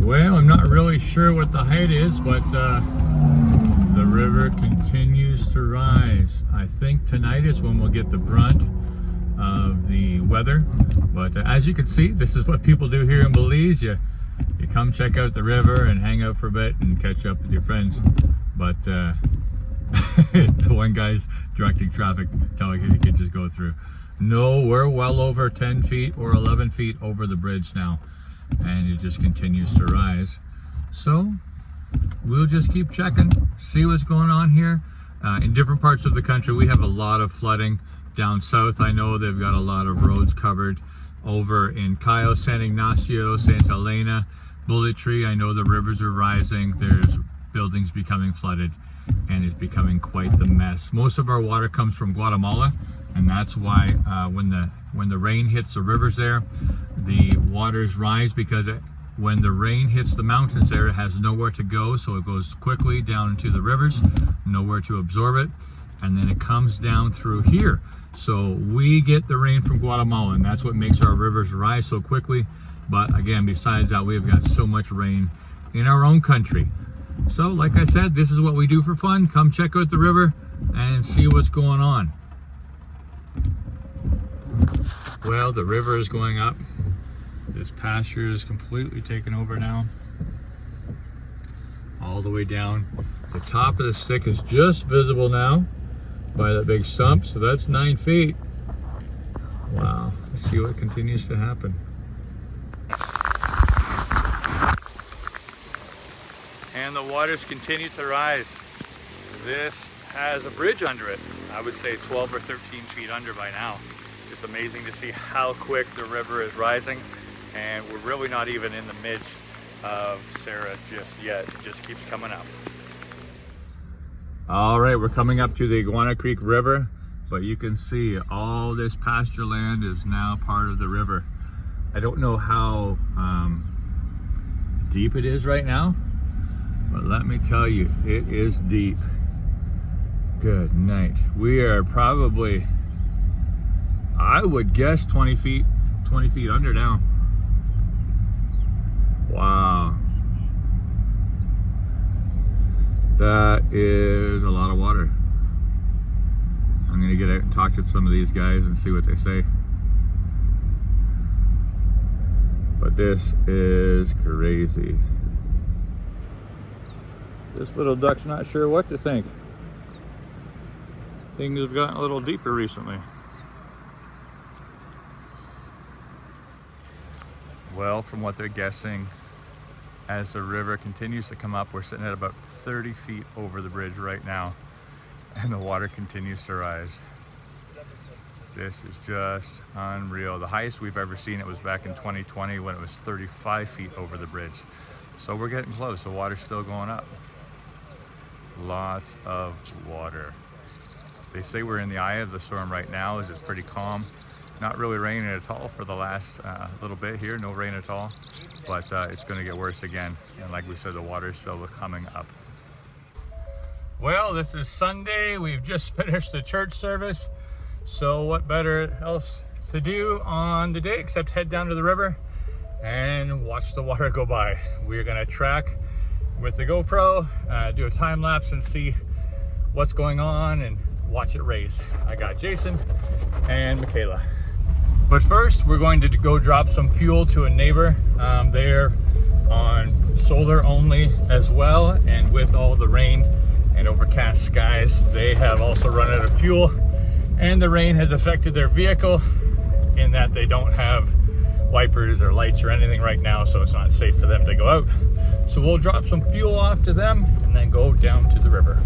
Well, I'm not really sure what the height is, but the river continues to rise. I think tonight is when we'll get the brunt of the weather. But as you can see, this is what people do here in Belize. You come check out the river and hang out for a bit and catch up with your friends. But the one guy's directing traffic, telling you can just go through. No, we're well over 10 feet or 11 feet over the bridge now, and it just continues to rise. So we'll just keep checking, see what's going on here. In different parts of the country, we have a lot of flooding. Down south, I know they've got a lot of roads covered. Over in Cayo, San Ignacio, Santa Elena, Bullet Tree, I know the rivers are rising. There's buildings becoming flooded, and it's becoming quite the mess. Most of our water comes from Guatemala, and that's why when the rain hits the rivers there, the waters rise, because when the rain hits the mountains there, it has nowhere to go, so it goes quickly down into the rivers, nowhere to absorb it, and then it comes down through here. So we get the rain from Guatemala, and that's what makes our rivers rise so quickly. But again, besides that, we've got so much rain in our own country. So like I said, this is what we do for fun. Come check out the river and see what's going on. Well, the river is going up. This pasture is completely taken over now. All the way down. The top of the stick is just visible now by that big stump, so that's 9 feet. Wow, let's see what continues to happen. And the waters continue to rise. This has a bridge under it. I would say 12 or 13 feet under by now. It's amazing to see how quick the river is rising, and we're really not even in the midst of Sarah just yet. It just keeps coming up. All right, we're coming up to the Iguana Creek River, but you can see all this pasture land is now part of the river. I don't know how deep it is right now, but let me tell you, it is deep. Good night. We are probably, I would guess 20 feet under now. Wow. That is a lot of water. I'm gonna get out and talk to some of these guys and see what they say. But this is crazy. This little duck's not sure what to think. Things have gotten a little deeper recently. Well, from what they're guessing, as the river continues to come up, we're sitting at about 30 feet over the bridge right now, and the water continues to rise. This is just unreal. The highest we've ever seen it was back in 2020 when it was 35 feet over the bridge. So we're getting close. The water's still going up. Lots of water. They say we're in the eye of the storm right now, as it's pretty calm. Not really raining at all for the last little bit here, no rain at all, but it's going to get worse again. And like we said, the water is still coming up. Well, this is Sunday. We've just finished the church service. So what better else to do on the day except head down to the river and watch the water go by. We're going to track with the GoPro, do a time lapse and see what's going on and watch it raise. I got Jason and Michaela. But first, we're going to go drop some fuel to a neighbor. They're on solar only as well, and with all the rain and overcast skies, they have also run out of fuel, and the rain has affected their vehicle in that they don't have wipers or lights or anything right now, so it's not safe for them to go out. So we'll drop some fuel off to them and then go down to the river.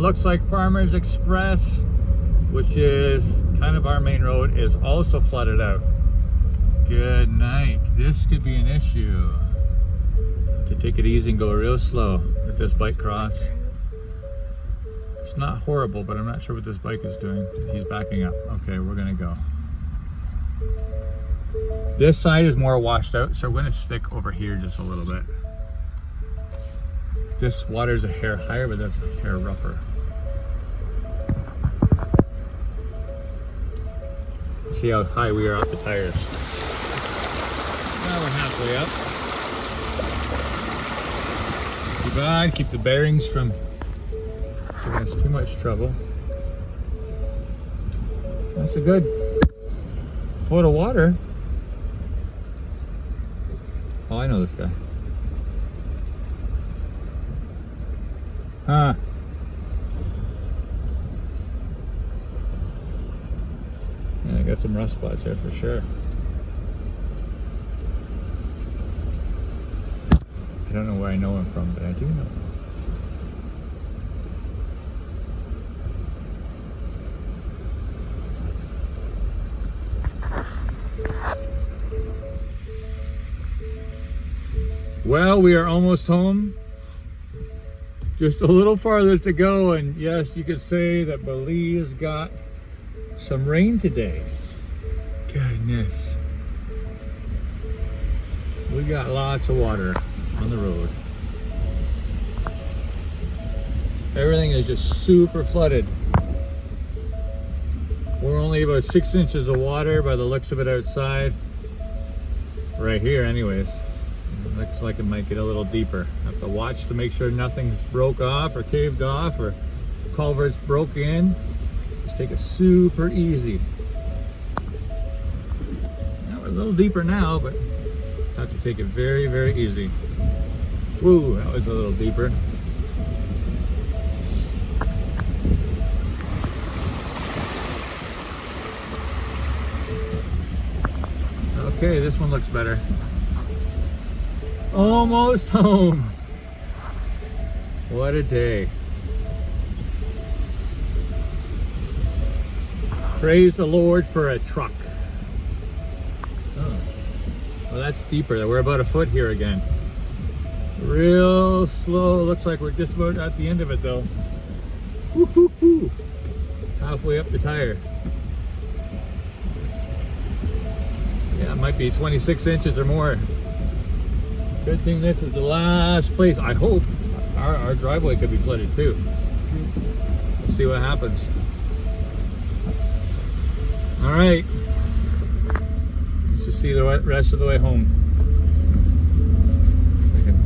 looks like Farmers Express, which is kind of our main road, is also flooded out. Good night. This could be an issue. To take it easy and go real slow with this bike cross. It's not horrible, but I'm not sure what this bike is doing. He's backing up. Okay, we're gonna go. This side is more washed out, so we're gonna stick over here just a little bit. This water's a hair higher, but that's a hair rougher. See how high we are off the tires. Now we're halfway up. Too bad, keep the bearings from giving us too much trouble. That's a good foot of water. Oh, I know this guy. Huh. Yeah, I got some rough spots there for sure. I don't know where I know him from, but I do know him. Well, we are almost home. Just a little farther to go, and yes, you could say that Belize got some rain today. Goodness. We got lots of water on the road. Everything is just super flooded. We're only about 6 inches of water by the looks of it outside. Right here anyways. Looks like it might get a little deeper. Have to watch to make sure nothing's broke off or caved off or culverts broke in. Just take it super easy. Now we're a little deeper now, but have to take it very, very easy. Woo, that was a little deeper. Okay, this one looks better. Almost home. What a day. Praise the Lord for a truck. Oh. Well, that's deeper. We're about a foot here again. Real slow. Looks like we're just about at the end of it though. Woo-hoo-hoo. Halfway up the tire. Yeah, it might be 26 inches or more. Good thing this is the last place. I hope our driveway could be flooded too. We'll see what happens. All right. Let's just see the rest of the way home. I can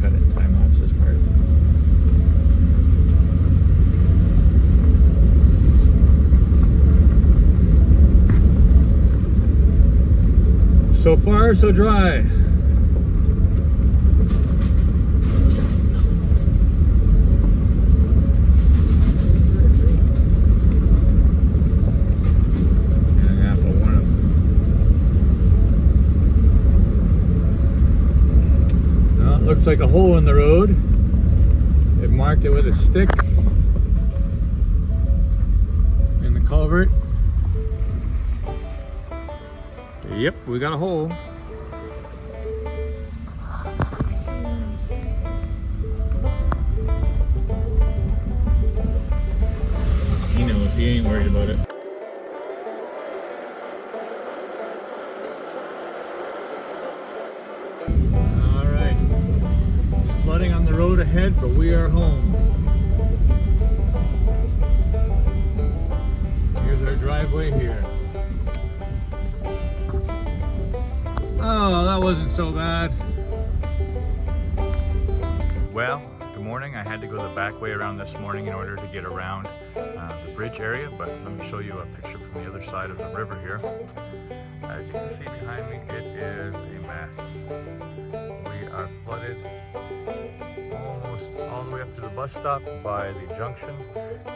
cut it in time lapse this part. So far, so dry. Looks like a hole in the road. They've marked it with a stick in the culvert. Yep, we got a hole. He knows, he ain't worried about it. Flooding on the road ahead, but we are home. Here's our driveway here. Oh, that wasn't so bad. Well, good morning. I had to go the back way around this morning in order to get around the bridge area, but let me show you a picture from the other side of the river here. As you can see behind me, it is a mess. We are flooded almost all the way up to the bus stop by the junction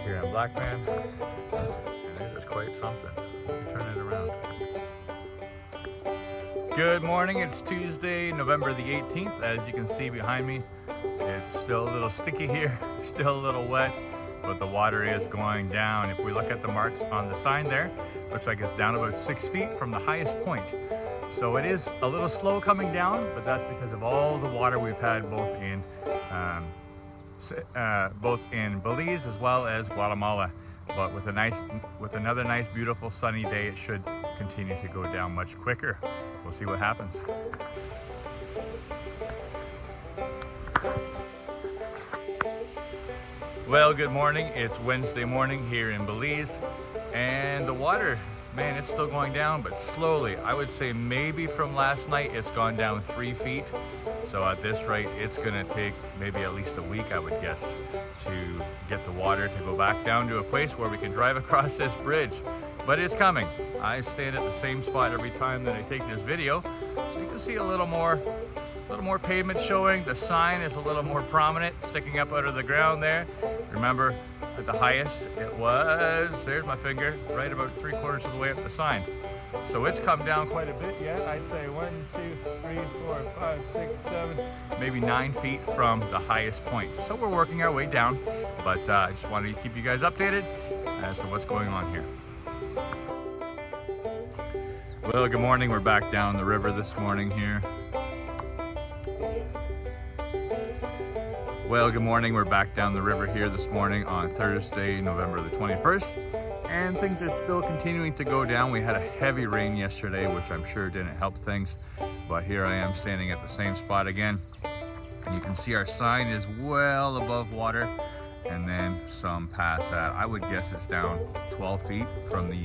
here in Blackman, and it is quite something. Let me turn it around. Good morning, it's Tuesday, November the 18th. As you can see behind me, it's still a little sticky here, still a little wet. but the water is going down. If we look at the marks on the sign there, looks like it's down about 6 feet from the highest point. So it is a little slow coming down, but that's because of all the water we've had both in Belize as well as Guatemala. But with another nice, beautiful sunny day, it should continue to go down much quicker. We'll see what happens. Well, good morning. It's Wednesday morning here in Belize, and the water, man, it's still going down, but slowly. I would say maybe from last night it's gone down 3 feet. So at this rate, it's gonna take maybe at least a week, I would guess, to get the water to go back down to a place where we can drive across this bridge. But it's coming. I stand at the same spot every time that I take this video, so you can see a little more pavement showing. The sign is a little more prominent, sticking up out of the ground there. Remember, at the highest, it was, there's my finger, right about 3/4 of the way up the sign. So it's come down quite a bit yet. I'd say 1, 2, 3, 4, 5, 6, 7, maybe 9 feet from the highest point. So we're working our way down, but I just wanted to keep you guys updated as to what's going on here. Well, good morning. We're back down the river this morning here. Well, good morning. We're back down the river here this morning on Thursday, November the 21st. And things are still continuing to go down. We had a heavy rain yesterday, which I'm sure didn't help things. But here I am standing at the same spot again. And you can see our sign is well above water. And then some past that. I would guess it's down 12 feet from the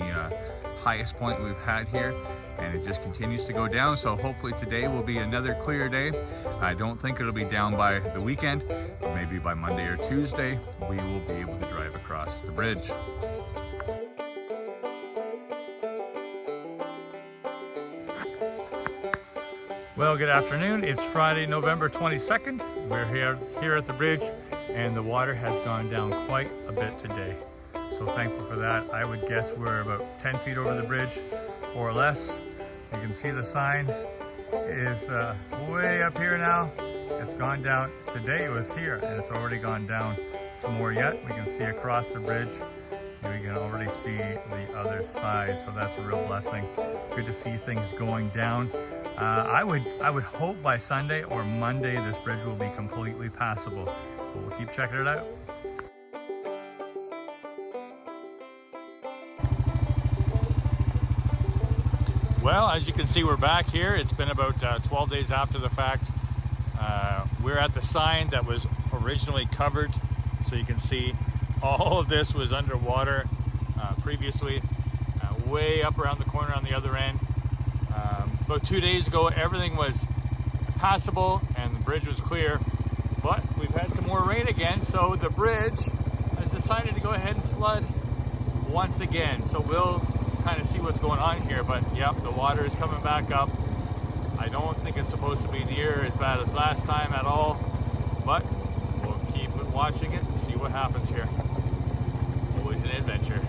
highest point we've had here. And it just continues to go down. So hopefully today will be another clear day. I don't think it'll be down by the weekend. But maybe by Monday or Tuesday, we will be able to drive across the bridge. Well, good afternoon. It's Friday, November 22nd. We're here at the bridge, and the water has gone down quite a bit today. So thankful for that. I would guess we're about 10 feet over the bridge or less. You can see the sign is way up here now. It's gone down. Today it was here, and it's already gone down some more yet. We can see across the bridge. We can already see the other side, so that's a real blessing. Good to see things going down. I would hope by Sunday or Monday this bridge will be completely passable, but we'll keep checking it out. Well, as you can see, we're back here. It's been about 12 days after the fact. We're at the sign that was originally covered, so you can see all of this was underwater previously, way up around the corner on the other end. About 2 days ago, everything was passable and the bridge was clear, but we've had some more rain again, so the bridge has decided to go ahead and flood once again. So we'll kind of see what's going on here, but yep, the water is coming back up. I don't think it's supposed to be near as bad as last time at all, but we'll keep watching it and see what happens here. Always an adventure.